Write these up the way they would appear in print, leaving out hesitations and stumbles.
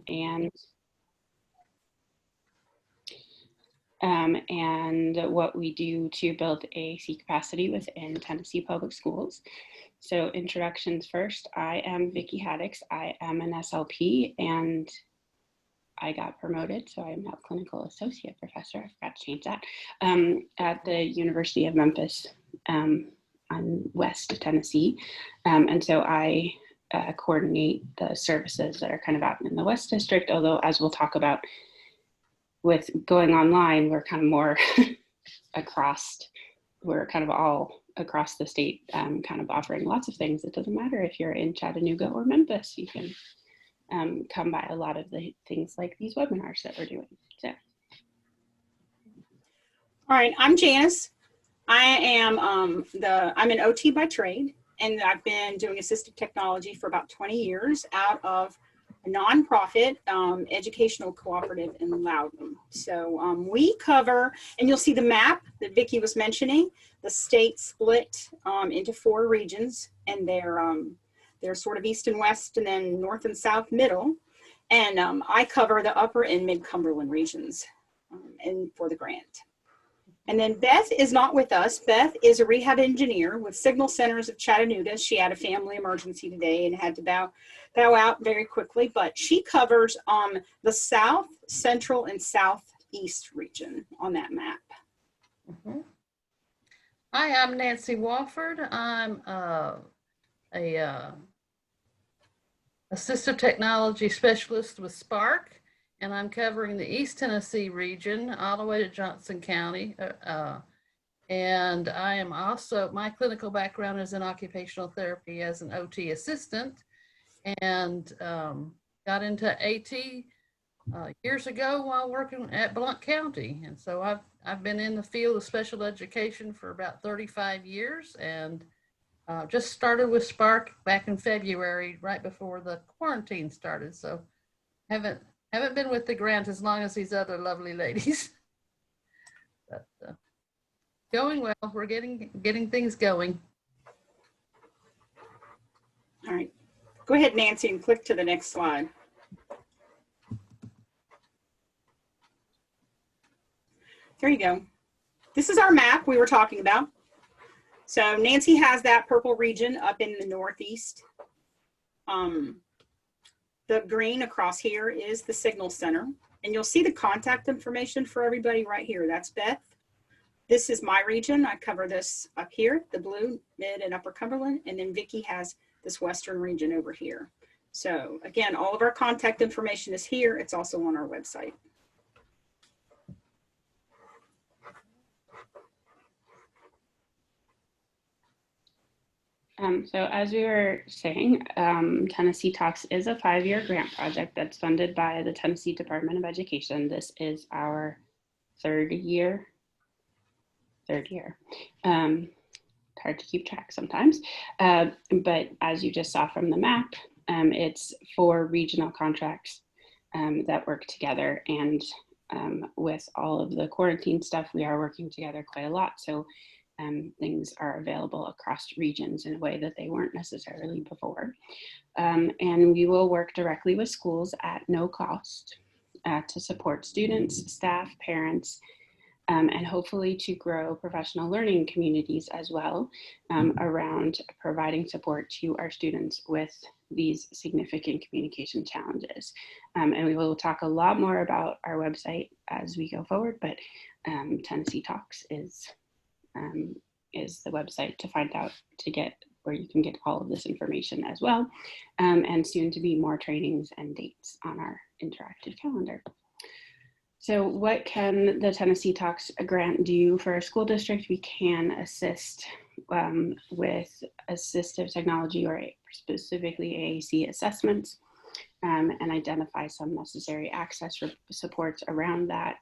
and what we do to build AAC capacity within Tennessee Public Schools. So introductions first, I am Vicki Haddix. I am an SLP and I got promoted, so I am now clinical associate professor. I forgot to change that, at the University of Memphis on West Tennessee. And so I coordinate the services that are kind of out in the West District, although as we'll talk about with going online, we're kind of more we're kind of all across the state, kind of offering lots of things. It doesn't matter if you're in Chattanooga or Memphis, you can come by a lot of the things like these webinars that we're doing. So. All right, I'm Janice. I am I'm an OT by trade, and I've been doing assistive technology for about 20 years out of a nonprofit educational cooperative in Loudon. So we cover, and you'll see the map that Vicki was mentioning, the state split into 4 regions, and they're sort of east and west, and then north and south middle. And I cover the upper and mid Cumberland regions and for the grant. And then Beth is not with us. Beth is a rehab engineer with Signal Centers of Chattanooga. She had a family emergency today and had to bow out very quickly, but she covers the south, central, and southeast region on that map. Mm-hmm. Hi, I'm Nancy Wofford. I'm a assistive technology specialist with Spark, and I'm covering the East Tennessee region all the way to Johnson County. And I am also, my clinical background is in occupational therapy as an OT assistant, and got into AT years ago while working at Blount County. And so I've been in the field of special education for about 35 years, and just started with Spark back in February, right before the quarantine started. So haven't been with the grant as long as these other lovely ladies. But going well. We're getting things going. All right, go ahead, Nancy, and click to the next slide. There you go. This is our map we were talking about. So Nancy has that purple region up in the northeast. The green across here is the Signal Center. And you'll see the contact information for everybody right here. That's Beth. This is my region. I cover this up here, the blue, mid, and upper Cumberland. And then Vicki has this western region over here. So again, all of our contact information is here. It's also on our website. So as we were saying, Tennessee Talks is a 5-year grant project that's funded by the Tennessee Department of Education. This is our third year. Hard to keep track sometimes, but as you just saw from the map, it's 4 regional contracts that work together, and with all of the quarantine stuff, we are working together quite a lot. So things are available across regions in a way that they weren't necessarily before. And we will work directly with schools at no cost to support students, staff, parents, and hopefully to grow professional learning communities as well around providing support to our students with these significant communication challenges. And we will talk a lot more about our website as we go forward, but Tennessee Talks is the website to find out, to get where you can get all of this information as well, and soon to be more trainings and dates on our interactive calendar. So what can the Tennessee Talks grant do for a school district? We can assist with assistive technology, or specifically AAC assessments, and identify some necessary access supports around that.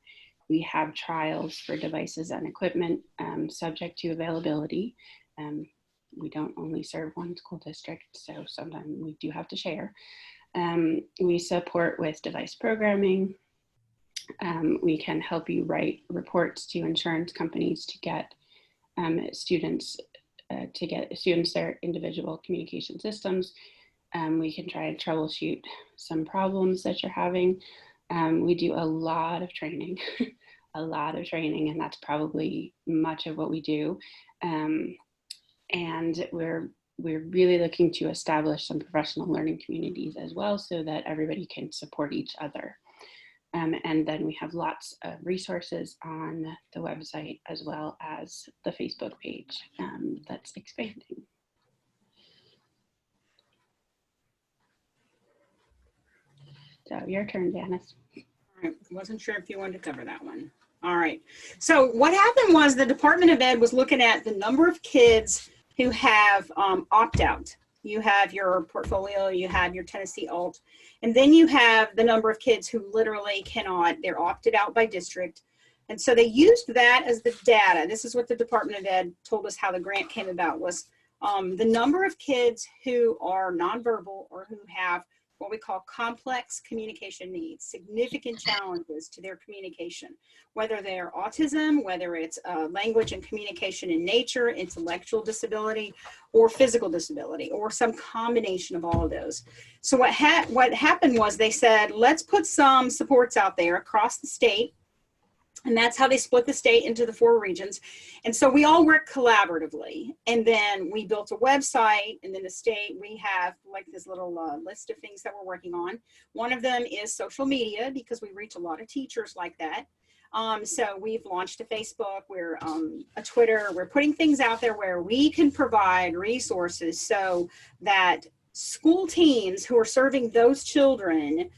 We have trials for devices and equipment subject to availability. We don't only serve one school district, so sometimes we do have to share. We support with device programming. We can help you write reports to insurance companies to get students their individual communication systems. We can try and troubleshoot some problems that you're having. We do a lot of training, a lot of training, and that's probably much of what we do. And we're really looking to establish some professional learning communities as well, so that everybody can support each other. And then we have lots of resources on the website, as well as the Facebook page that's expanding. So your turn, Janice. All right. Wasn't sure if you wanted to cover that one. All right. So what happened was the Department of Ed was looking at the number of kids who have opt-out. You have your portfolio, you have your Tennessee alt, and then you have the number of kids who literally cannot, they're opted out by district. And so they used that as the data. This is what the Department of Ed told us how the grant came about, was the number of kids who are nonverbal or who have what we call complex communication needs, significant challenges to their communication, whether they're autism, whether it's language and communication in nature, intellectual disability, or physical disability, or some combination of all of those. So what happened was they said, let's put some supports out there across the state. And that's how they split the state into the 4 regions. And so we all work collaboratively. And then we built a website, and then the state, we have like this little list of things that we're working on. One of them is social media, because we reach a lot of teachers like that. So we've launched a Facebook, we're a Twitter, we're putting things out there where we can provide resources so that school teams who are serving those children,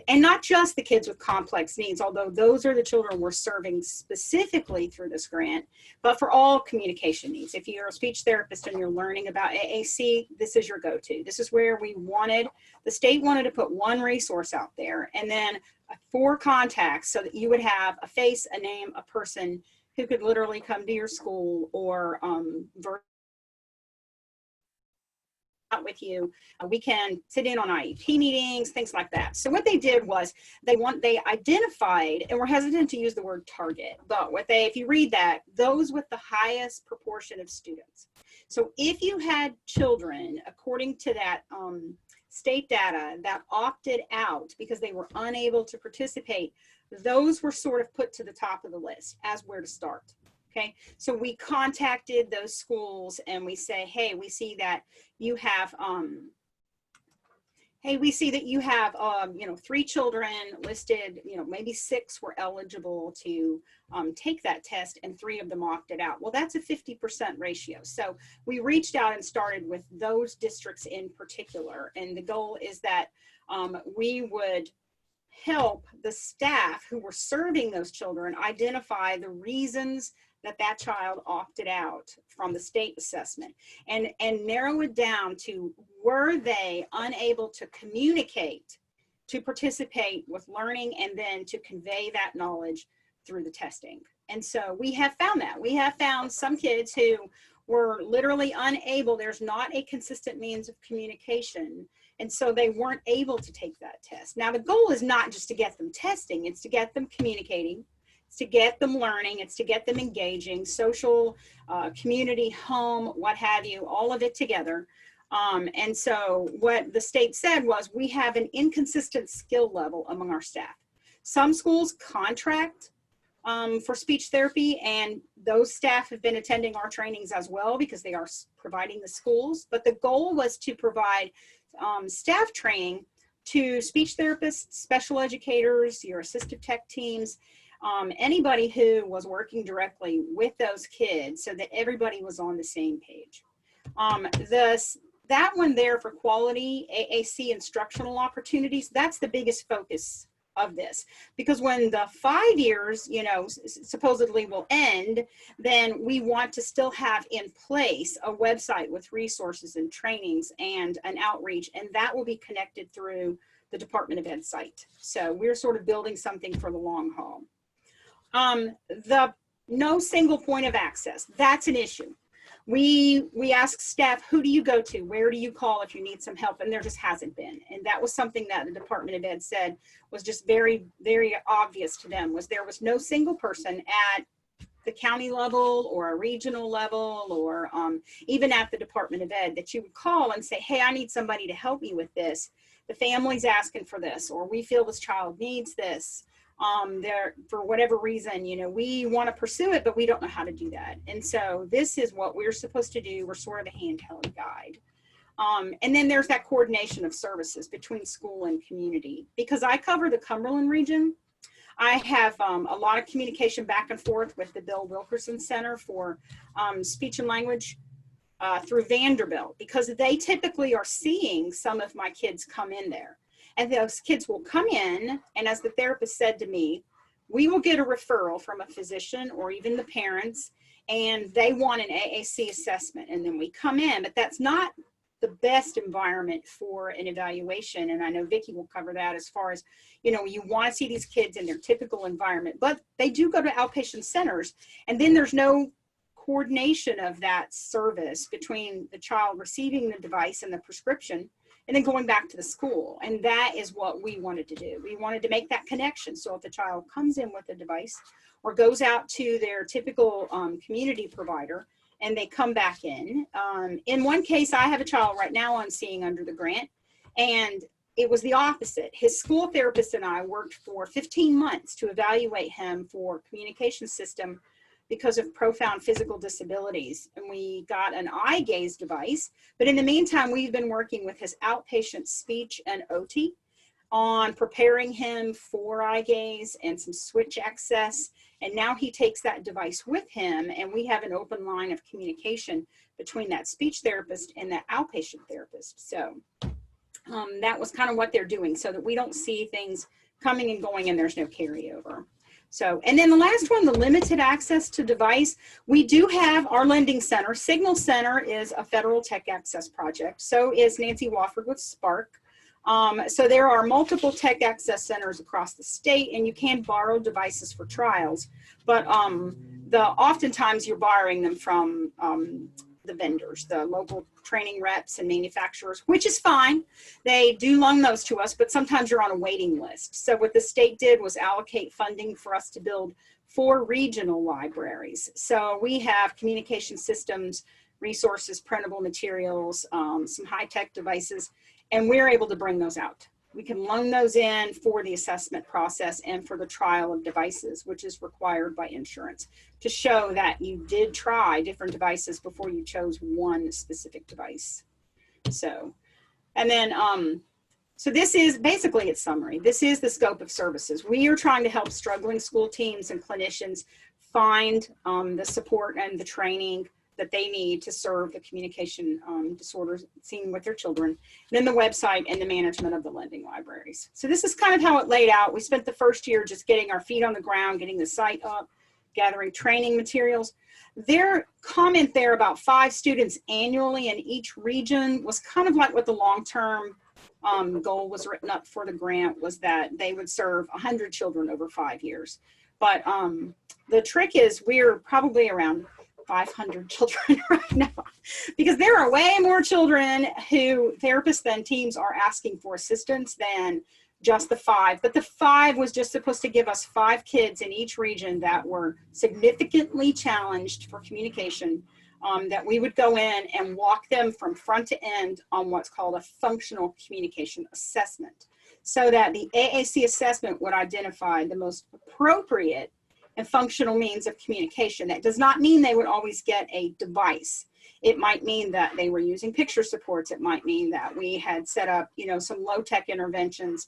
and not just the kids with complex needs, although those are the children we're serving specifically through this grant, but for all communication needs. If you're a speech therapist and you're learning about AAC, this is your go-to. This is where the state wanted to put one resource out there, and then 4 contacts, so that you would have a face, a name, a person who could literally come to your school or out with you. We can sit in on IEP meetings, things like that. So what they did was they identified, and we're hesitant to use the word target, but if you read that, those with the highest proportion of students. So if you had children, according to that state data, that opted out because they were unable to participate, those were sort of put to the top of the list as where to start. Okay, so we contacted those schools and we say, hey, we see that you have, 3 children listed, maybe 6 were eligible to take that test and 3 of them opted out. Well, that's a 50% ratio. So we reached out and started with those districts in particular. And the goal is that we would help the staff who were serving those children identify the reasons that child opted out from the state assessment, and narrow it down to, were they unable to communicate, to participate with learning, and then to convey that knowledge through the testing. And so we have found that. We have found some kids who were literally unable, there's not a consistent means of communication, and so they weren't able to take that test. Now the goal is not just to get them testing, it's to get them communicating, it's to get them learning, it's to get them engaging, social, community, home, what have you, all of it together. And so what the state said was, we have an inconsistent skill level among our staff. Some schools contract for speech therapy, and those staff have been attending our trainings as well because they are providing the schools. But the goal was to provide staff training to speech therapists, special educators, your assistive tech teams, anybody who was working directly with those kids, so that everybody was on the same page. That one there for quality AAC instructional opportunities, that's the biggest focus of this, because when the 5 years, supposedly will end, then we want to still have in place a website with resources and trainings and an outreach, and that will be connected through the Department of Ed site. So we're sort of building something for the long haul. The no single point of access, that's an issue. We ask staff, who do you go to? Where do you call if you need some help? And there just hasn't been. And that was something that the Department of Ed said was just very, very obvious to them, was there was no single person at the county level or a regional level, or even at the Department of Ed, that you would call and say, hey, I need somebody to help me with this. The family's asking for this, or we feel this child needs this. There, for whatever reason, you know, we want to pursue it, but we don't know how to do that. And so this is what we're supposed to do. We're sort of a handheld guide. And then there's that coordination of services between school and community. Because I cover the Cumberland region, I have a lot of communication back and forth with the Bill Wilkerson Center for Speech and Language through Vanderbilt, because they typically are seeing some of my kids come in there. And those kids will come in, and as the therapist said to me, we will get a referral from a physician or even the parents, and they want an AAC assessment. And then we come in, but that's not the best environment for an evaluation. And I know Vicki will cover that, as far as, you know, you want to see these kids in their typical environment, but they do go to outpatient centers. And then there's no coordination of that service between the child receiving the device and the prescription, and then going back to the school. And that is what we wanted to do. We wanted to make that connection. So if the child comes in with a device or goes out to their typical community provider, and they come back in. In one case, I have a child right now I'm seeing under the grant, and it was the opposite. His school therapist and I worked for 15 months to evaluate him for communication system because of profound physical disabilities. And we got an eye gaze device, but in the meantime, we've been working with his outpatient speech and OT on preparing him for eye gaze and some switch access. And now he takes that device with him, and we have an open line of communication between that speech therapist and that outpatient therapist. So that was kind of what they're doing, so that we don't see things coming and going and there's no carryover. So, and then the last one, the limited access to device. We do have our lending center. Signal Center is a federal tech access project. So is Nancy Wofford with Spark. So there are multiple tech access centers across the state, and you can borrow devices for trials, but oftentimes you're borrowing them from the vendors, the local training reps and manufacturers, which is fine. They do loan those to us, but sometimes you're on a waiting list. So what the state did was allocate funding for us to build 4 regional libraries. So we have communication systems, resources, printable materials, some high-tech devices, and we're able to bring those out. We can loan those in for the assessment process and for the trial of devices, which is required by insurance, to show that you did try different devices before you chose one specific device. So, and then, so this is basically its summary. This is the scope of services. We are trying to help struggling school teams and clinicians find the support and the training that they need to serve the communication disorders seen with their children, and then the website and the management of the lending libraries. So this is kind of how it laid out. We spent the first year just getting our feet on the ground, getting the site up, gathering training materials. Their comment there about 5 students annually in each region was kind of like what the long-term goal was written up for the grant, was that they would serve 100 children over 5 years. But the trick is we're probably around 500 children right now, because there are way more children who therapists and teams are asking for assistance than just the 5. But the 5 was just supposed to give us 5 kids in each region that were significantly challenged for communication, that we would go in and walk them from front to end on what's called a functional communication assessment, so that the AAC assessment would identify the most appropriate and functional means of communication. That does not mean they would always get a device. It might mean that they were using picture supports. It might mean that we had set up, you know, some low-tech interventions,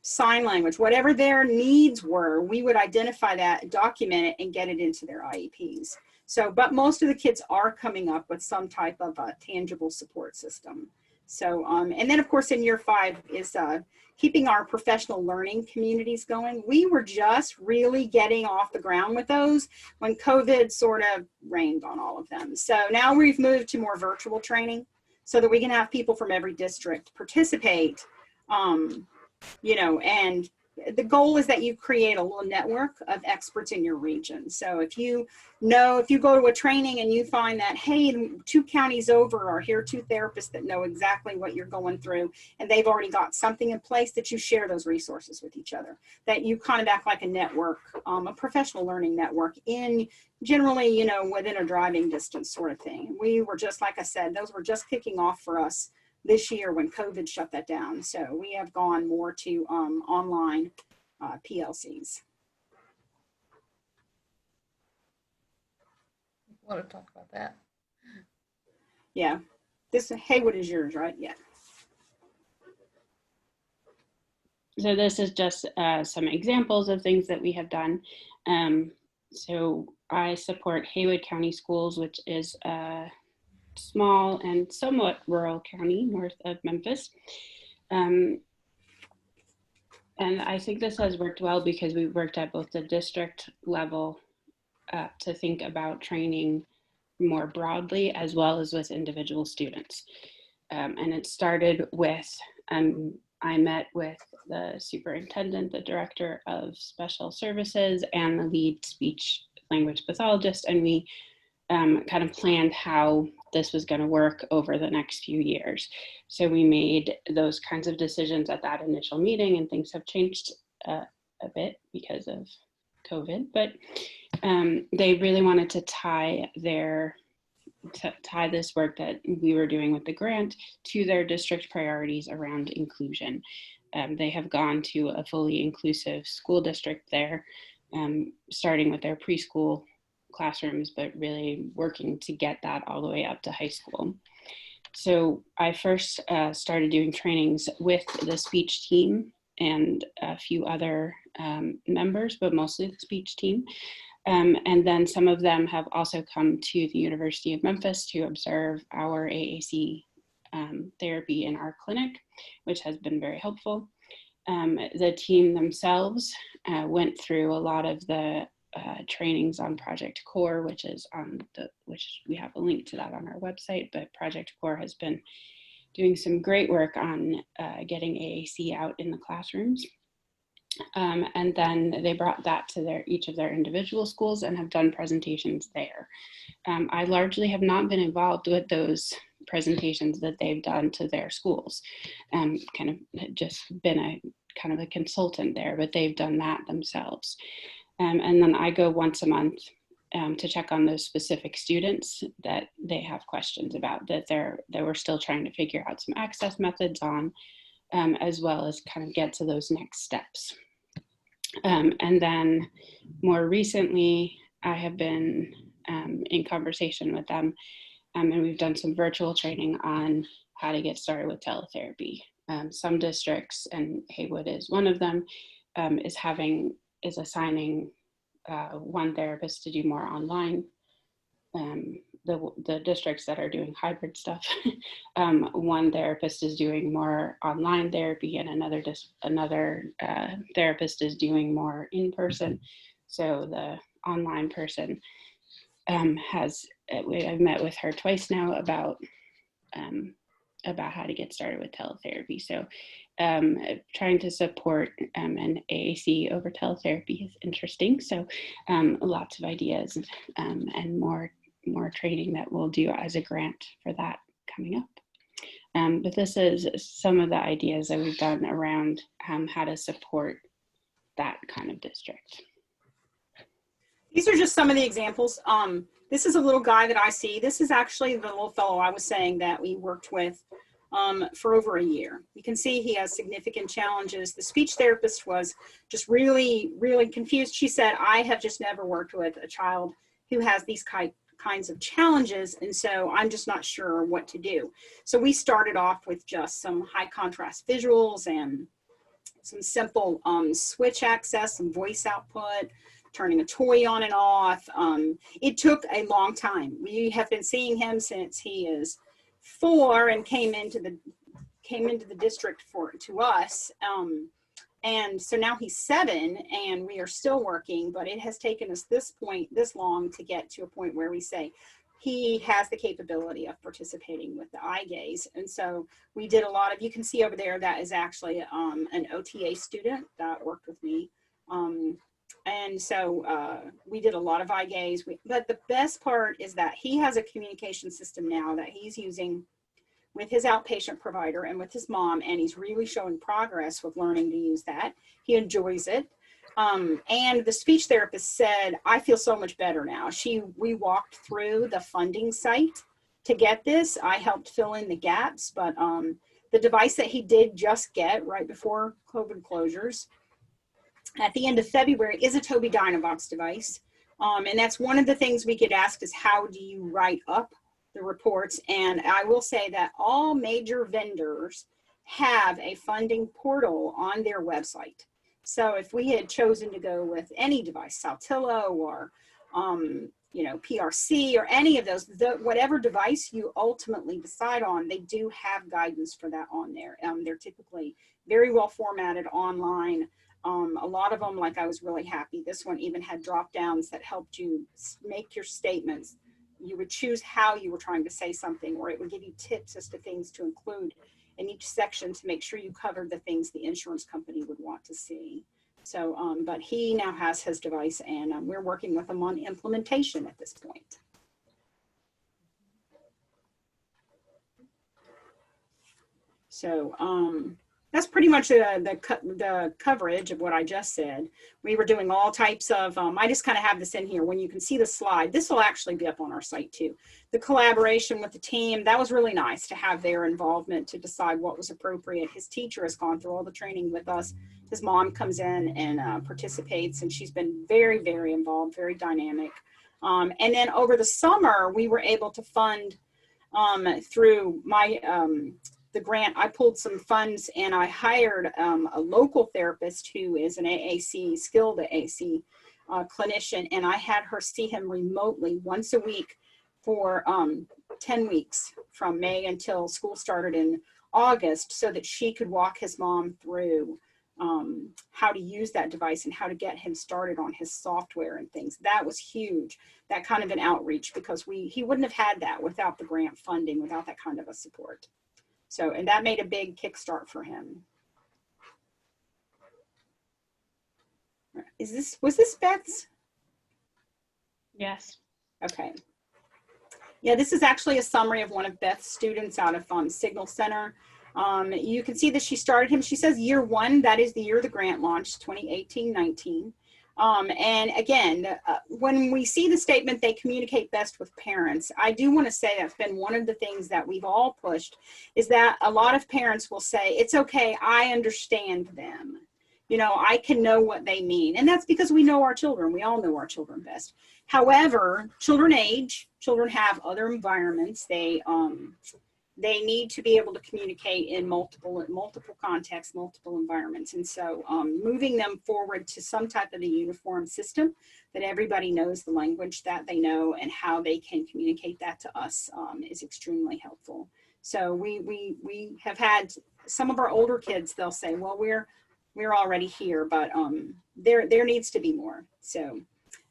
sign language, whatever their needs were, we would identify that, document it, and get it into their IEPs. So, but most of the kids are coming up with some type of a tangible support system. So, and then of course in year 5 is keeping our professional learning communities going. We were just really getting off the ground with those when COVID sort of rained on all of them. So now we've moved to more virtual training so that we can have people from every district participate, you know, and the goal is that you create a little network of experts in your region. So if you go to a training and you find that, hey, 2 counties over are here 2 therapists that know exactly what you're going through, and they've already got something in place, that you share those resources with each other, that you kind of act like a network, a professional learning network in generally, you know, within a driving distance sort of thing. We were just, like I said, those were just kicking off for us this year when COVID shut that down. So we have gone more to online PLCs. Want to talk about that? Yeah. This Haywood is yours, right? Yeah. So this is just some examples of things that we have done. So I support Haywood County Schools, which is a small and somewhat rural county north of Memphis. And I think this has worked well because we worked at both the district level to think about training more broadly as well as with individual students. And it started with, I met with the superintendent, the director of special services, and the lead speech language pathologist, and we kind of planned how this was going to work over the next few years. So we made those kinds of decisions at that initial meeting, and things have changed a bit because of COVID, but they really wanted to tie this work that we were doing with the grant to their district priorities around inclusion. They have gone to a fully inclusive school district there, starting with their preschool classrooms, but really working to get that all the way up to high school. So I first started doing trainings with the speech team and a few other members, but mostly the speech team. And then some of them have also come to the University of Memphis to observe our AAC therapy in our clinic, which has been very helpful. The team themselves went through a lot of the trainings on Project Core, which we have a link to that on our website, but Project Core has been doing some great work on getting AAC out in the classrooms. And then they brought that to each of their individual schools and have done presentations there. I largely have not been involved with those presentations that they've done to their schools. Kind of just been a consultant there, but they've done that themselves. And then I go once a month to check on those specific students that they have questions about, that we're still trying to figure out some access methods on, as well as kind of get to those next steps. And then more recently, I have been in conversation with them, and we've done some virtual training on how to get started with teletherapy. Some districts, and Haywood is one of them, is assigning one therapist to do more online. The districts that are doing hybrid stuff, one therapist is doing more online therapy, and another therapist is doing more in person. So the online person I've met with her twice now about how to get started with teletherapy. So trying to support an AAC over teletherapy is interesting. So lots of ideas and more training that we'll do as a grant for that coming up. But this is some of the ideas that we've done around how to support that kind of district. These are just some of the examples. This is a little guy that I see. This is actually the little fellow I was saying that we worked with for over a year. You can see he has significant challenges. The speech therapist was just really, really confused. She said, I have just never worked with a child who has these kinds of challenges, and so I'm just not sure what to do. So we started off with just some high contrast visuals and some simple switch access, some voice output, turning a toy on and off. It took a long time. We have been seeing him since he is 4 and came into the district to us. And so now he's 7 and we are still working, but it has taken us this long to get to a point where we say, he has the capability of participating with the eye gaze. And so we did a lot of, you can see over there, that is actually an OTA student that worked with me. And so we did a lot of eye gaze. But the best part is that he has a communication system now that he's using with his outpatient provider and with his mom, and he's really showing progress with learning to use that. He enjoys it. And the speech therapist said, I feel so much better now. We walked through the funding site to get this. I helped fill in the gaps, but the device that he did just get right before COVID closures at the end of February is a Tobii Dynavox device. And that's one of the things we get asked is, how do you write up the reports? And I will say that all major vendors have a funding portal on their website. So if we had chosen to go with any device, Saltillo or PRC or any of those, whatever device you ultimately decide on, they do have guidance for that on there. They're typically very well formatted online. A lot of them, like, I was really happy. This one even had drop downs that helped you make your statements. You would choose how you were trying to say something, or it would give you tips as to things to include in each section to make sure you covered the things the insurance company would want to see. So, but he now has his device, and we're working with him on implementation at this point. So, that's pretty much the coverage of what I just said. We were doing all types of, I just kind of have this in here. When you can see the slide, this will actually be up on our site too. The collaboration with the team, that was really nice to have their involvement to decide what was appropriate. His teacher has gone through all the training with us. His mom comes in and participates, and she's been very, very involved, very dynamic. And then over the summer, we were able to fund through my, the grant, I pulled some funds and I hired a local therapist who is an AAC, skilled AAC clinician, and I had her see him remotely once a week for 10 weeks from May until school started in August, so that she could walk his mom through how to use that device and how to get him started on his software and things. That was huge, that kind of an outreach, because he wouldn't have had that without the grant funding, without that kind of a support. So, and that made a big kickstart for him. Was this Beth's? Yes. Okay. Yeah, this is actually a summary of one of Beth's students out of Signal Center. You can see that she started him. She says year one, that is the year the grant launched, 2018-19. And again, when we see the statement, they communicate best with parents, I do want to say that's been one of the things that we've all pushed, is that a lot of parents will say, it's okay, I understand them. You know, I can know what they mean. And that's because we know our children. We all know our children best. However, children age, children have other environments. They need to be able to communicate in multiple contexts, multiple environments. And so moving them forward to some type of a uniform system that everybody knows the language that they know and how they can communicate that to us is extremely helpful. So we have had some of our older kids, they'll say, well, we're already here, but there needs to be more. So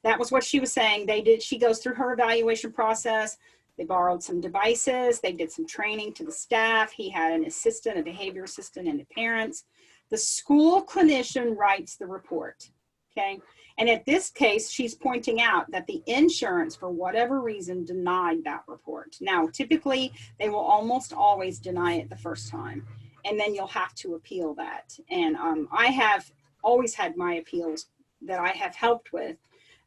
that was what she was saying. She goes through her evaluation process. They borrowed some devices. They did some training to the staff. He had an assistant, a behavior assistant, and the parents. The school clinician writes the report, okay? And at this case, she's pointing out that the insurance, for whatever reason, denied that report. Now, typically, they will almost always deny it the first time, and then you'll have to appeal that. And I have always had my appeals that I have helped with,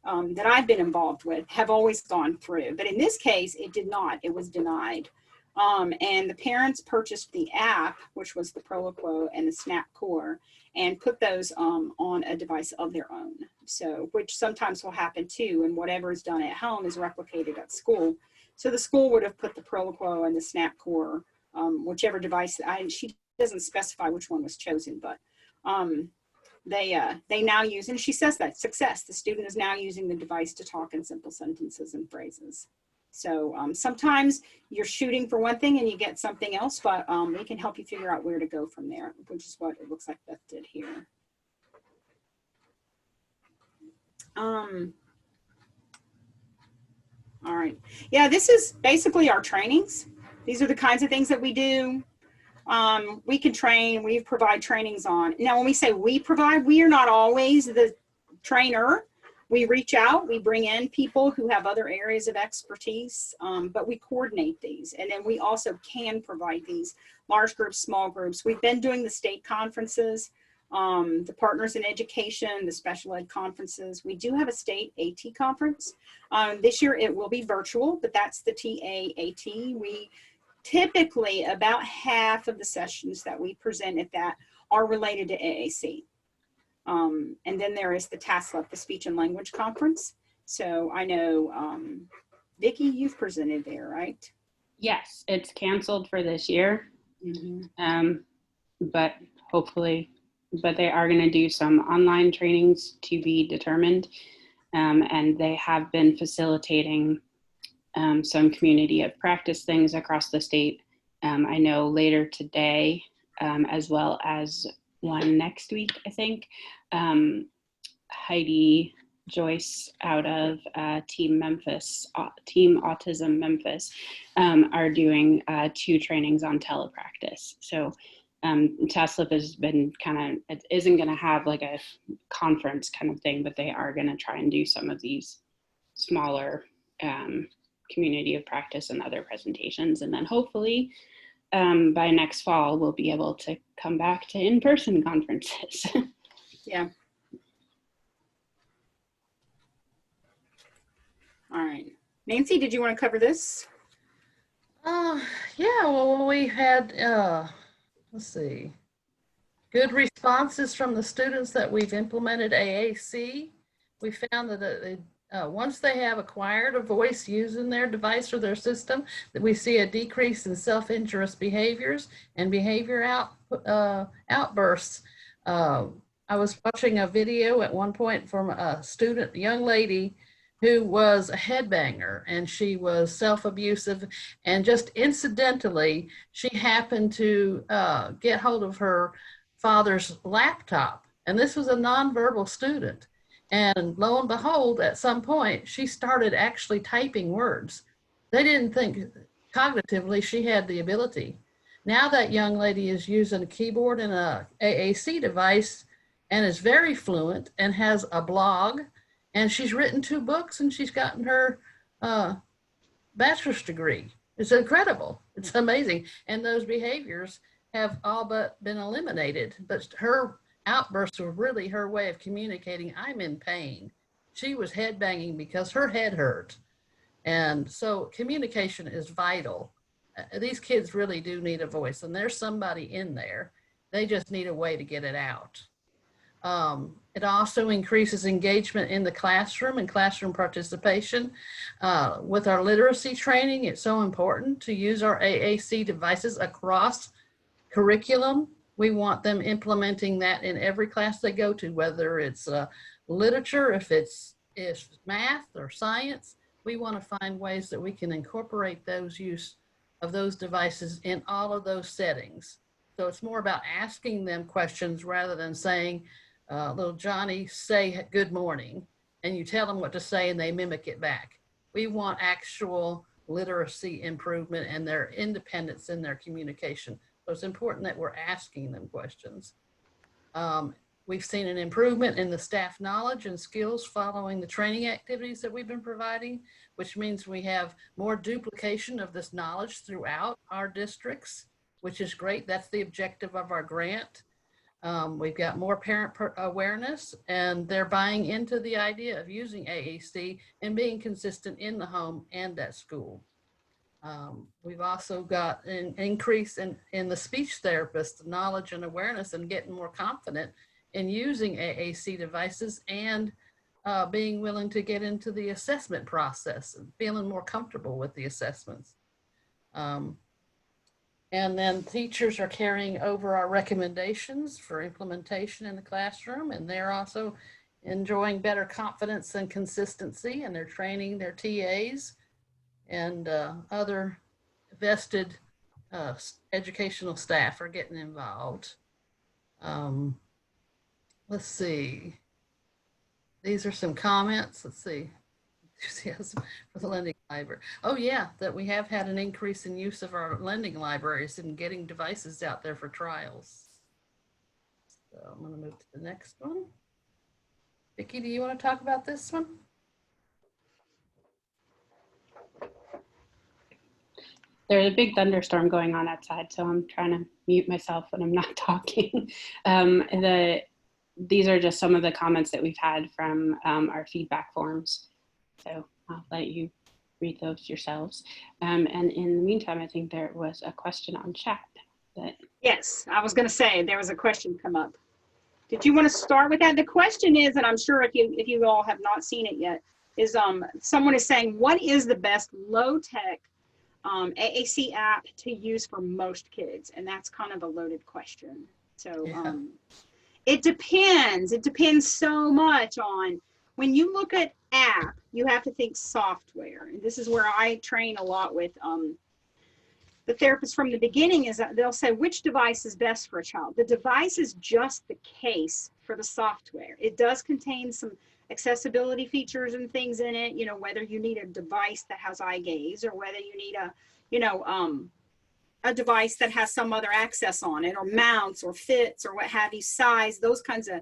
that I've been involved with, have always gone through. But in this case, it did not. It was denied. And the parents purchased the app, which was the Proloquo and the Snap Core, and put those on a device of their own. So, which sometimes will happen too, and whatever is done at home is replicated at school. So the school would have put the Proloquo and the Snap Core, whichever device, she doesn't specify which one was chosen, but they now use, and she says that, success. The student is now using the device to talk in simple sentences and phrases. So sometimes you're shooting for one thing and you get something else, but we can help you figure out where to go from there, which is what it looks like Beth did here. All right. Yeah, this is basically our trainings. These are the kinds of things that we do. We can train, we provide trainings on. Now, when we say we provide, we are not always the trainer. We reach out, we bring in people who have other areas of expertise, but we coordinate these. And then we also can provide these large groups, small groups. We've been doing the state conferences, the Partners in Education, the special ed conferences. We do have a state AT conference. This year it will be virtual, but that's the TAAT. We typically, about half of the sessions that we present at that are related to AAC. And then there is the TASLEP, the Speech and Language Conference. So I know, Vicki, you've presented there, right? Yes, it's canceled for this year, but hopefully, but they are going to do some online trainings to be determined, and they have been facilitating some community of practice things across the state. I know later today, as well as one next week, I think, Heidi Joyce out of Team Autism Memphis, are doing 2 trainings on telepractice. So TASLIP has been it isn't going to have like a conference kind of thing, but they are going to try and do some of these smaller community of practice and other presentations. And then hopefully by next fall, we'll be able to come back to in-person conferences. Yeah. All right. Nancy, did you want to cover this? Yeah, well, we had, let's see, good responses from the students that we've implemented AAC. We found that once they have acquired a voice using their device or their system, that we see a decrease in self-injurious behaviors and behavior outbursts. I was watching a video at one point from a student, a young lady who was a headbanger, and she was self-abusive, and just incidentally, she happened to get hold of her father's laptop. And this was a nonverbal student. And lo and behold, at some point, she started actually typing words. They didn't think cognitively she had the ability. Now that young lady is using a keyboard and a AAC device and is very fluent and has a blog, and she's written 2 books, and she's gotten her bachelor's degree. It's incredible. It's amazing. And those behaviors have all but been eliminated. But her outbursts were really her way of communicating, I'm in pain. She was headbanging because her head hurt. And so communication is vital. These kids really do need a voice, and there's somebody in there. They just need a way to get it out. It also increases engagement in the classroom and classroom participation. With our literacy training, it's so important to use our AAC devices across curriculum. We want them implementing that in every class they go to, whether it's literature, if it's math or science. We want to find ways that we can incorporate those use of those devices in all of those settings. So it's more about asking them questions rather than saying, little Johnny, say good morning, and you tell them what to say and they mimic it back. We want actual literacy improvement and their independence in their communication. So it's important that we're asking them questions. We've seen an improvement in the staff knowledge and skills following the training activities that we've been providing, which means we have more duplication of this knowledge throughout our districts, which is great. That's the objective of our grant. We've got more parent awareness, and they're buying into the idea of using AAC and being consistent in the home and at school. We've also got an increase in the speech therapist knowledge and awareness and getting more confident in using AAC devices and being willing to get into the assessment process and feeling more comfortable with the assessments. And then teachers are carrying over our recommendations for implementation in the classroom, and they're also enjoying better confidence and consistency, and they're training their TAs and other vested educational staff are getting involved. Let's see. These are some comments. Let's see. enthusiasm for the lending library. Oh yeah, that we have had an increase in use of our lending libraries and getting devices out there for trials. So I'm going to move to the next one. Vicki, do you want to talk about this one? There's a big thunderstorm going on outside, so I'm trying to mute myself when I'm not talking. These are just some of the comments that we've had from our feedback forms. So I'll let you read those yourselves. And in the meantime, I think there was a question on chat. Yes, I was going to say there was a question come up. Did you want to start with that? The question is, and I'm sure if you all have not seen it yet, is someone is saying, what is the best low-tech AAC app to use for most kids? And that's kind of a loaded question. So Yeah. It depends. It depends so much on, when you look at app, you have to think software. And this is where I train a lot with the therapist from the beginning, is that they'll say, which device is best for a child? The device is just the case for the software. It does contain some accessibility features and things in it, you know, whether you need a device that has eye gaze or whether you need a device that has some other access on it, or mounts or fits or what have you, size, those kinds of,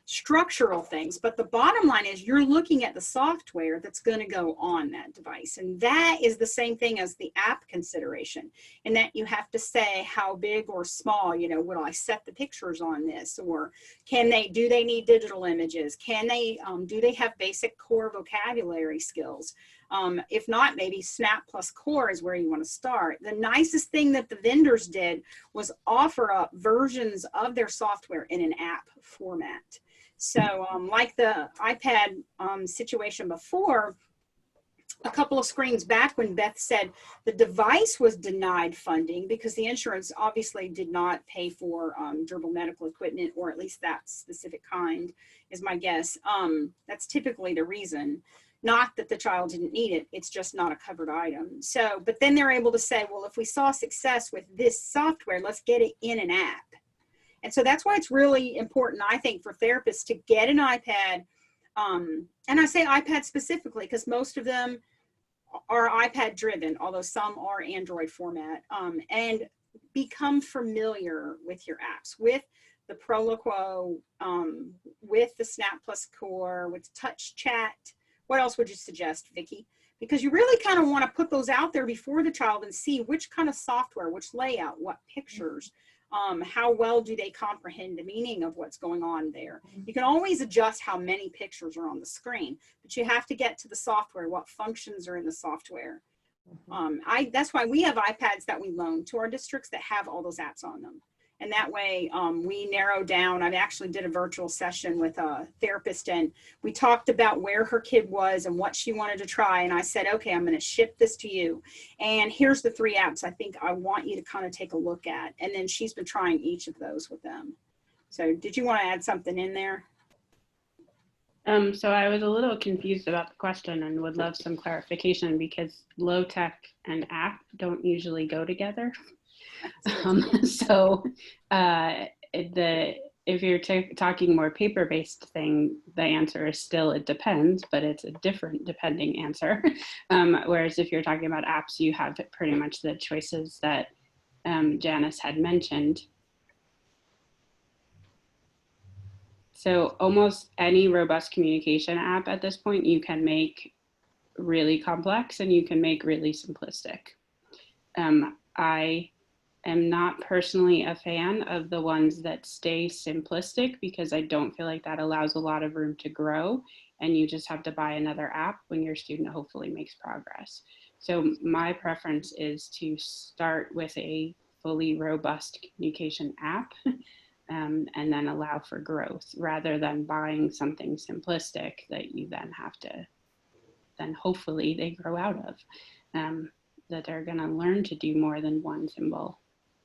structural things. But the bottom line is you're looking at the software that's going to go on that device. And that is the same thing as the app consideration, in that you have to say how big or small, will I set the pictures on this? Or do they need digital images? Do they have basic core vocabulary skills? If not, maybe Snap plus Core is where you want to start. The nicest thing that the vendors did was offer up versions of their software in an app format. So like the iPad situation before, a couple of screens back when Beth said the device was denied funding because the insurance obviously did not pay for durable medical equipment, or at least that specific kind is my guess. That's typically the reason. Not that the child didn't need it, it's just not a covered item. So, but then they're able to say, well, if we saw success with this software, let's get it in an app. And so that's why it's really important, I think, for therapists to get an iPad. And I say iPad specifically because most of them are iPad driven, although some are Android format, and become familiar with your apps, with the Proloquo, with the Snap Plus Core, with Touch Chat. What else would you suggest, Vicki? Because you really kind of want to put those out there before the child and see which kind of software, which layout, what pictures, how well do they comprehend the meaning of what's going on there. You can always adjust how many pictures are on the screen, but you have to get to the software, what functions are in the software. That's why we have iPads that we loan to our districts that have all those apps on them. And that way we narrow down. I actually did a virtual session with a therapist, and we talked about where her kid was and what she wanted to try. And I said, okay, I'm going to ship this to you. And here's the 3 apps I think I want you to kind of take a look at. And then she's been trying each of those with them. So did you want to add something in there? So I was a little confused about the question and would love some clarification, because low tech and app don't usually go together. If you're talking more paper-based thing, the answer is still it depends, but it's a different depending answer. Whereas if you're talking about apps, you have pretty much the choices that Janice had mentioned. So almost any robust communication app at this point, you can make really complex and you can make really simplistic. I am not personally a fan of the ones that stay simplistic, because I don't feel like that allows a lot of room to grow, and you just have to buy another app when your student hopefully makes progress. So my preference is to start with a fully robust communication app and then allow for growth, rather than buying something simplistic that you then have to, then hopefully they grow out of, that they're going to learn to do more than one symbol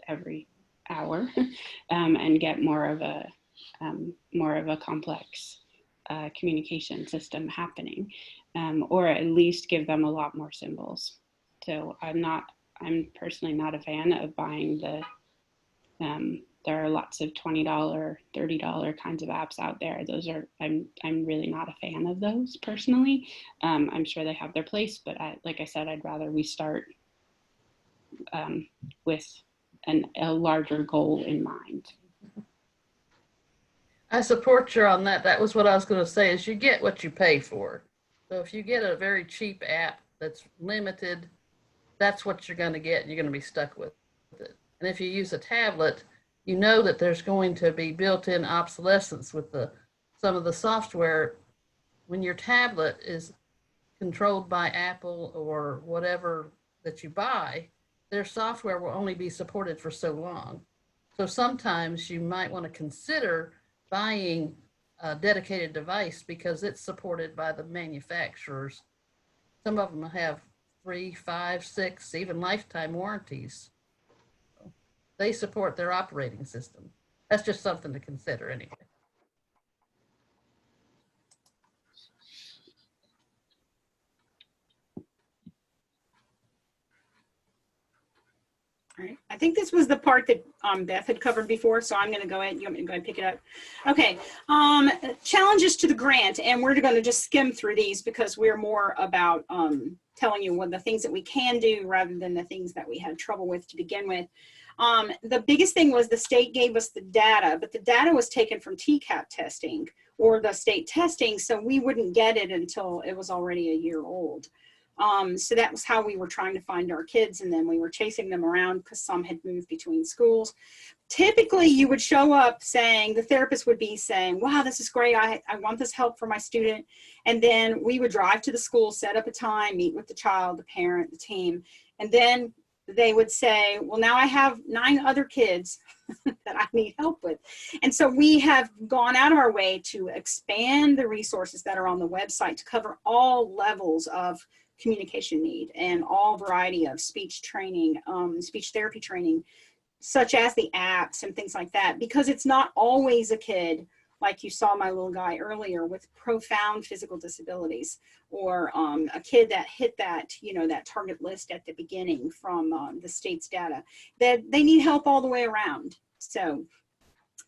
every hour and get more of a complex communication system happening, or at least give them a lot more symbols. So I'm personally not a fan of buying there are lots of $20, $30 kinds of apps out there. Those are, I'm really not a fan of those personally. I'm sure they have their place, but like I said, I'd rather we start with a larger goal in mind. I support you on that. That was what I was going to say, is you get what you pay for. So if you get a very cheap app that's limited, that's what you're going to get, and you're going to be stuck with it. And if you use a tablet, you know that there's going to be built-in obsolescence with some of the software. When your tablet is controlled by Apple or whatever that you buy, their software will only be supported for so long. So sometimes you might want to consider buying a dedicated device because it's supported by the manufacturers. Some of them have 3, 5, 6, even lifetime warranties. So they support their operating system. That's just something to consider anyway. All right. I think this was the part that Beth had covered before, so I'm going to go ahead. You want me to go ahead and pick it up? Okay. Challenges to the grant, and we're going to just skim through these because we're more about telling you what the things that we can do rather than the things that we had trouble with to begin with. The biggest thing was the state gave us the data, but the data was taken from TCAP testing or the state testing, so we wouldn't get it until it was already a year old. So that was how we were trying to find our kids, and then we were chasing them around because some had moved between schools. Typically, you would show up saying, the therapist would be saying, wow, this is great. I want this help for my student. And then we would drive to the school, set up a time, meet with the child, the parent, the team. And then they would say, well, now I have 9 other kids that I need help with. And so we have gone out of our way to expand the resources that are on the website to cover all levels of communication need and all variety of speech training, speech therapy training, such as the apps and things like that, because it's not always a kid like you saw my little guy earlier with profound physical disabilities, or a kid that hit that, you know, that target list at the beginning from the state's data, that they need help all the way around. So,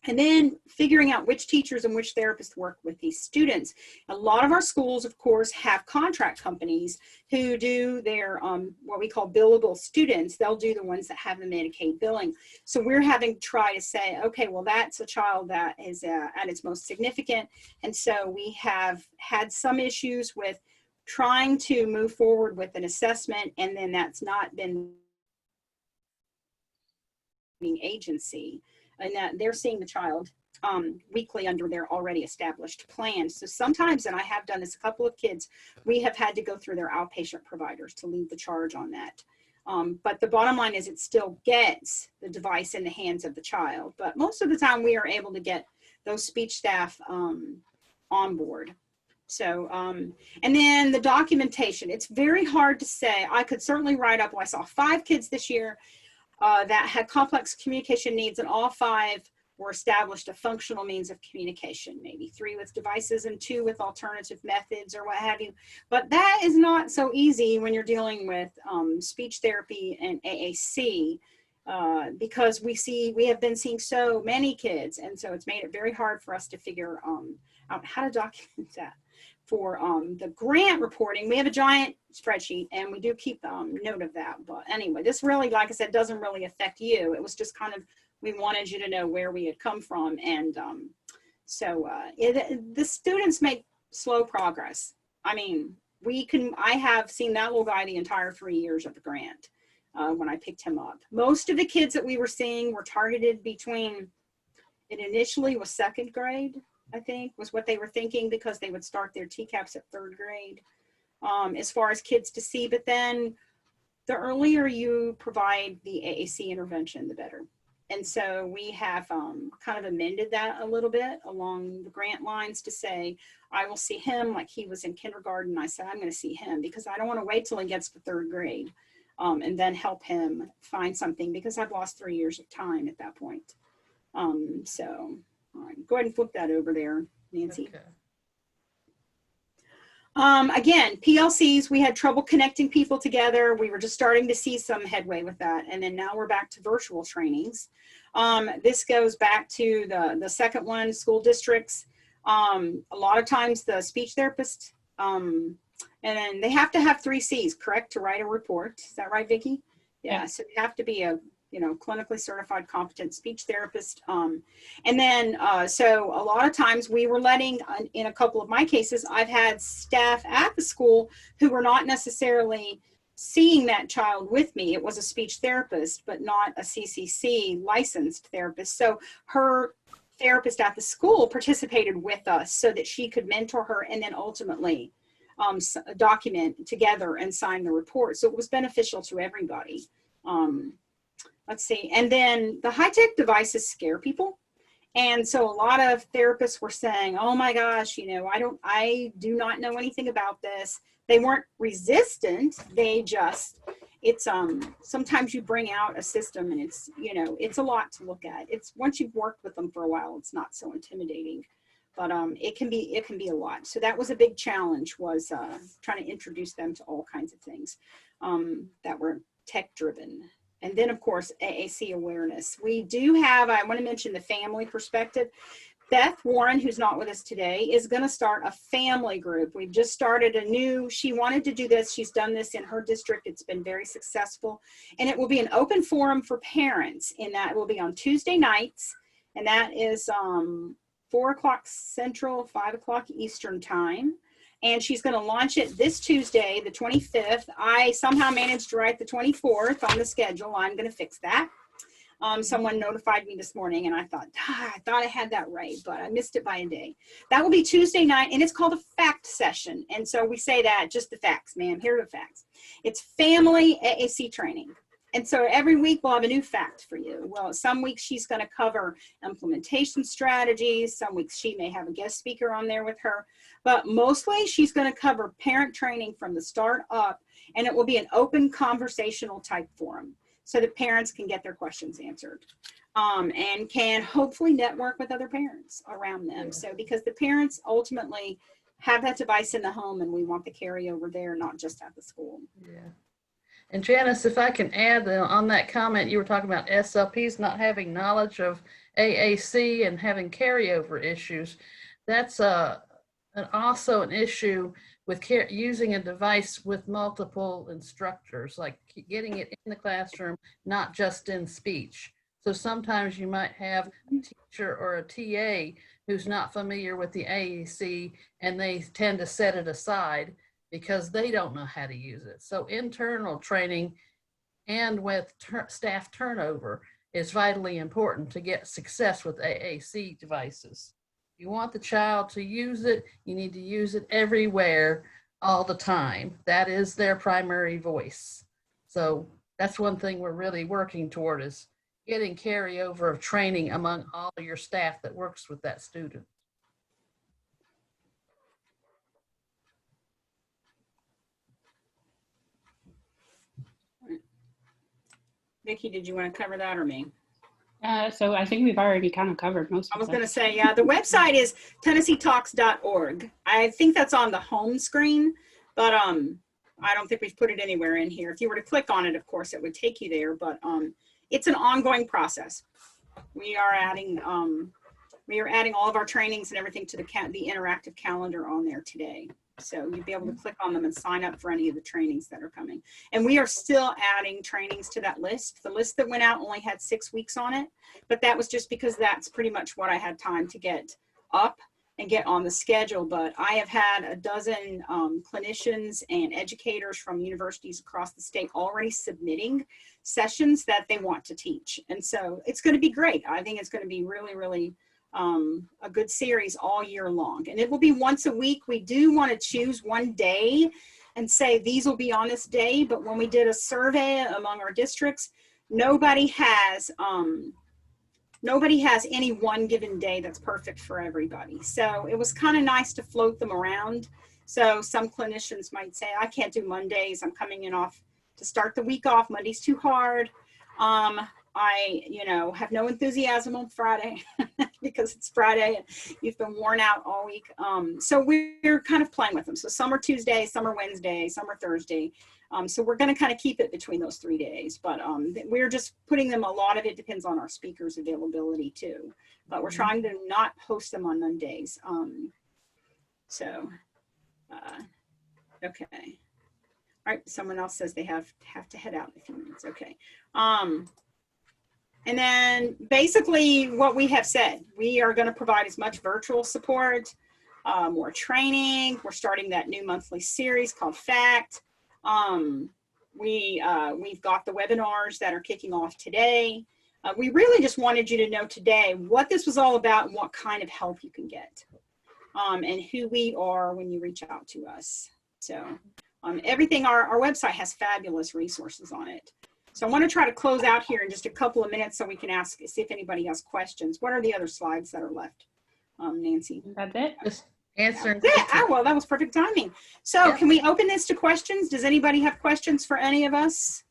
and then figuring out which teachers and which therapists work with these students. A lot of our schools, of course, have contract companies who do their what we call billable students. They'll do the ones that have the Medicaid billing. So we're having to try to say, okay, well, that's a child that is at its most significant. And so we have had some issues with trying to move forward with an assessment, and then that's not been agency. And that they're seeing the child weekly under their already established plan. So sometimes, and I have done this a couple of kids, we have had to go through their outpatient providers to lead the charge on that. But the bottom line is it still gets the device in the hands of the child. But most of the time we are able to get those speech staff on board. So, and then the documentation, it's very hard to say. I could certainly write up, well, I saw 5 kids this year that had complex communication needs, and all 5 were established a functional means of communication, maybe 3 with devices and 2 with alternative methods or what have you. But that is not so easy when you're dealing with speech therapy and AAC, because we have been seeing so many kids, and so it's made it very hard for us to figure out how to document that. For the grant reporting, we have a giant spreadsheet, and we do keep note of that. But anyway, this really, like I said, doesn't really affect you. It was just kind of, we wanted you to know where we had come from. And the students make slow progress. I mean, I have seen that little guy the entire 3 years of the grant when I picked him up. Most of the kids that we were seeing were targeted between, it initially was 2nd grade, I think, was what they were thinking, because they would start their TCAPs at 3rd grade as far as kids to see. But then the earlier you provide the AAC intervention, the better. And so we have kind of amended that a little bit along the grant lines to say, I will see him like he was in kindergarten. I said, I'm going to see him because I don't want to wait till he gets to 3rd grade and then help him find something, because I've lost 3 years of time at that point. So. All right, go ahead and flip that over there, Nancy. Okay. Again, PLCs, we had trouble connecting people together. We were just starting to see some headway with that. And then now we're back to virtual trainings. This goes back to the second one, school districts. A lot of times the speech therapist, and then they have to have 3 C's, correct, to write a report. Is that right, Vicki? Yeah, so you have to be a clinically certified, competent speech therapist. And then, so a lot of times we were letting, in a couple of my cases, I've had staff at the school who were not necessarily seeing that child with me. It was a speech therapist, but not a CCC licensed therapist. So her therapist at the school participated with us so that she could mentor her and then ultimately document together and sign the report. So it was beneficial to everybody. Let's see. And then the high-tech devices scare people. And so a lot of therapists were saying, oh my gosh, I do not know anything about this. They weren't resistant. They just, it's, sometimes you bring out a system and it's, it's a lot to look at. It's once you've worked with them for a while, it's not so intimidating, but it can be a lot. So that was a big challenge, was trying to introduce them to all kinds of things that were tech driven. And then, of course, AAC awareness. We do have, I want to mention the family perspective. Beth Warren, who's not with us today, is going to start a family group. We've just started she wanted to do this. She's done this in her district. It's been very successful. And it will be an open forum for parents, in that it will be on Tuesday nights. And that is 4 o'clock Central, 5 o'clock Eastern time. And she's going to launch it this Tuesday, the 25th. I somehow managed to write the 24th on the schedule. I'm going to fix that. Someone notified me this morning, and I thought I had that right, but I missed it by a day. That will be Tuesday night, and it's called a fact session. And so we say that, just the facts, ma'am. Here are the facts. It's family AAC training. And so every week we'll have a new fact for you. Well, some weeks she's going to cover implementation strategies. Some weeks she may have a guest speaker on there with her. But mostly she's going to cover parent training from the start up. And it will be an open conversational type forum so that parents can get their questions answered. And can hopefully network with other parents around them. So because the parents ultimately have that device in the home, and we want the carryover there, not just at the school. Yeah. And Janice, if I can add on that comment, you were talking about SLPs not having knowledge of AAC and having carryover issues. That's also an issue with using a device with multiple instructors, like getting it in the classroom, not just in speech. So sometimes you might have a teacher or a TA who's not familiar with the AAC, and they tend to set it aside because they don't know how to use it. So internal training and with staff turnover is vitally important to get success with AAC devices. You want the child to use it, you need to use it everywhere, all the time. That is their primary voice. So that's one thing we're really working toward, is getting carryover of training among all of your staff that works with that student. Vicki, did you want to cover that or me? So I think we've already kind of covered most of it. I was going to say, yeah, the website is TennesseeTalks.org. I think that's on the home screen, but I don't think we've put it anywhere in here. If you were to click on it, of course, it would take you there, but it's an ongoing process. We are adding all of our trainings and everything to the interactive calendar on there today. So you'll be able to click on them and sign up for any of the trainings that are coming. And we are still adding trainings to that list. The list that went out only had 6 weeks on it, but that was just because that's pretty much what I had time to get up and get on the schedule. But I have had a dozen clinicians and educators from universities across the state already submitting sessions that they want to teach. And so it's going to be great. I think it's going to be really, really a good series all year long. And it will be once a week. We do want to choose one day and say these will be on this day. But when we did a survey among our districts, nobody has any one given day that's perfect for everybody. So it was kind of nice to float them around. So some clinicians might say, I can't do Mondays. I'm coming in off to start the week off. Monday's too hard. I, have no enthusiasm on Friday because it's Friday and you've been worn out all week. So we're kind of playing with them. So some are Tuesday, some are Wednesday, some are Thursday. So we're going to kind of keep it between those 3 days, but we're just putting them, a lot of it depends on our speakers' availability too, but we're trying to not host them on Mondays. Okay. All right, someone else says they have to head out in a few minutes. Okay. And then basically what we have said, we are going to provide as much virtual support, more training. We're starting that new monthly series called FACT. We've got the webinars that are kicking off today. We really just wanted you to know today what this was all about and what kind of help you can get, and who we are when you reach out to us. So everything, our website has fabulous resources on it. So I want to try to close out here in just a couple of minutes so we can see if anybody has questions. What are the other slides that are left, Nancy? That's it. Just answering. Oh, well, that was perfect timing. So Yep. Can we open this to questions? Does anybody have questions for any of us?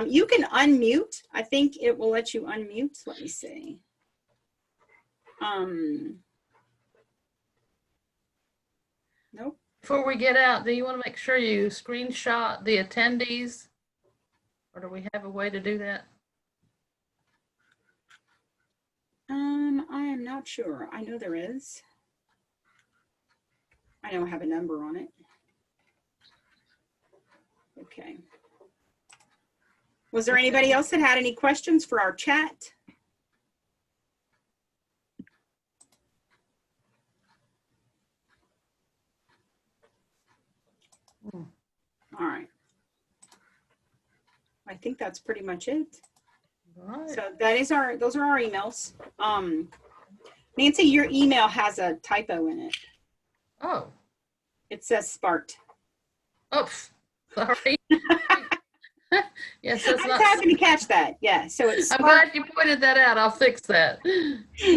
You can unmute. I think it will let you unmute. Let me see. Nope. Before we get out, do you want to make sure you screenshot the attendees? Or do we have a way to do that? I am not sure. I know there is. I know I have a number on it. Okay. Was there anybody else that had any questions for our chat? All right. I think that's pretty much it. Right. So those are our emails. Nancy, your email has a typo in it. Oh. It says sparked. Oh, sorry. Yes, that's I not. just happened to catch that. Yeah. So it's I'm spark, glad you pointed that out. I'll fix that.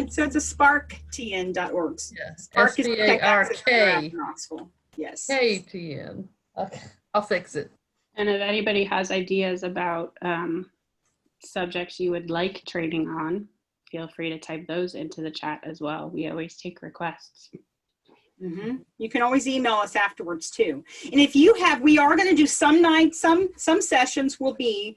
so it's a sparktn.org. Yes. Spark is the tech access center SPARK. in Knoxville. Yes. KTN. Okay. I'll fix it. And if anybody has ideas about subjects you would like training on, feel free to type those into the chat as well. We always take requests. Mm-hmm. You can always email us afterwards too. And if you have, we are going to do some nights, some sessions will be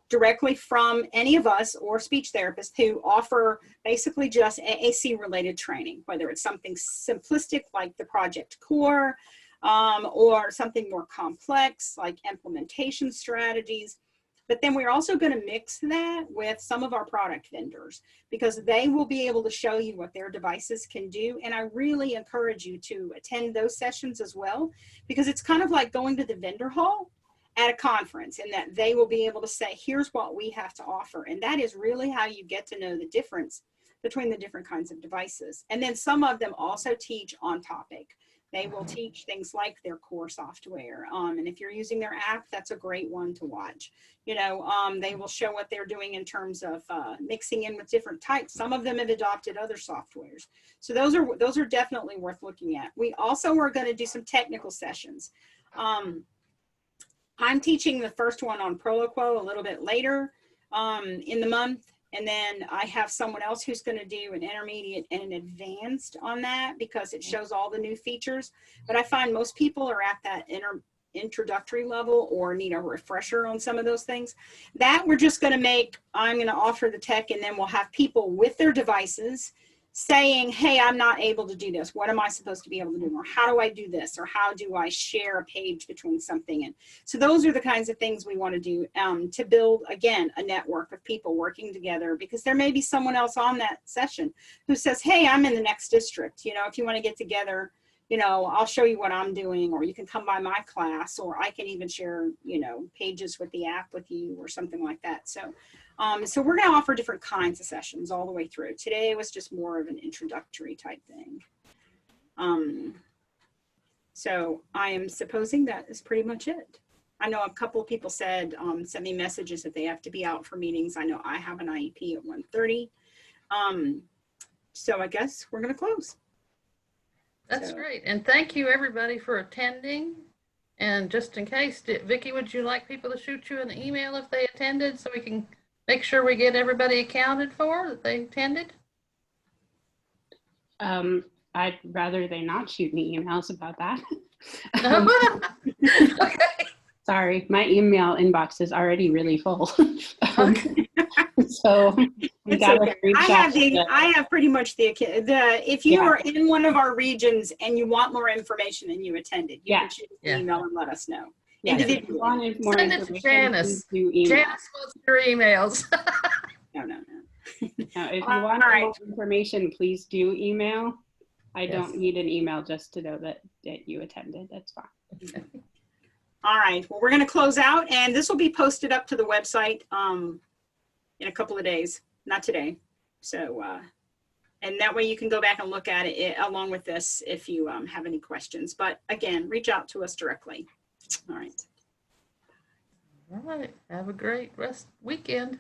directly from any of us or speech therapists who offer basically just AAC related training, whether it's something simplistic like the Project Core, or something more complex like implementation strategies. But then we're also going to mix that with some of our product vendors because they will be able to show you what their devices can do. And I really encourage you to attend those sessions as well, because it's kind of like going to the vendor hall at a conference, and that they will be able to say, here's what we have to offer. And that is really how you get to know the difference between the different kinds of devices. And then some of them also teach on topic. They will teach things like their core software. And if you're using their app, that's a great one to watch. You know, they will show what they're doing in terms of mixing in with different types. Some of them have adopted other softwares. So those are definitely worth looking at. We also are going to do some technical sessions. I'm teaching the first one on Proloquo a little bit later in the month. And then I have someone else who's going to do an intermediate and an advanced on that because it shows all the new features. But I find most people are at that introductory level or need a refresher on some of those things. That we're just going to make, I'm going to offer the tech, and then we'll have people with their devices saying, hey, I'm not able to do this. What am I supposed to be able to do? Or how do I do this? Or how do I share a page between something? And so those are the kinds of things we want to do to build, again, a network of people working together, because there may be someone else on that session who says, hey, I'm in the next district. You know, if you want to get together, you know, I'll show you what I'm doing, or you can come by my class, or I can even share, you know, pages with the app with you or something like that. So so we're going to offer different kinds of sessions all the way through. Today was just more of an introductory type thing. So I am supposing that is pretty much it. I know a couple of people said, sent me messages that they have to be out for meetings. I know I have an IEP at 1:30. So I guess we're going to close. That's great. And thank you everybody for attending. And just in case, Vicki, would you like people to shoot you an email if they attended so we can make sure we get everybody accounted for that they attended? I I'd rather they not shoot me emails about that. Okay. Sorry, my email inbox is already really full. Okay. So we It's gotta okay. reach out to I have pretty much if you are in one of our regions and you want more information and you attended, you can shoot an email and let us know. If you Individually. wanted more Send it to information, Janice. please do email. Janice wants your emails. No. Now, if you All want right. more information, please do email. I Yes. don't need an email just to know that you attended. That's fine. All right. Well, we're going to close out, and this will be posted up to the website in a couple of days, not today. So, and that way you can go back and look at it along with this if you have any questions. But again, reach out to us directly. All right. All right. Have a great weekend.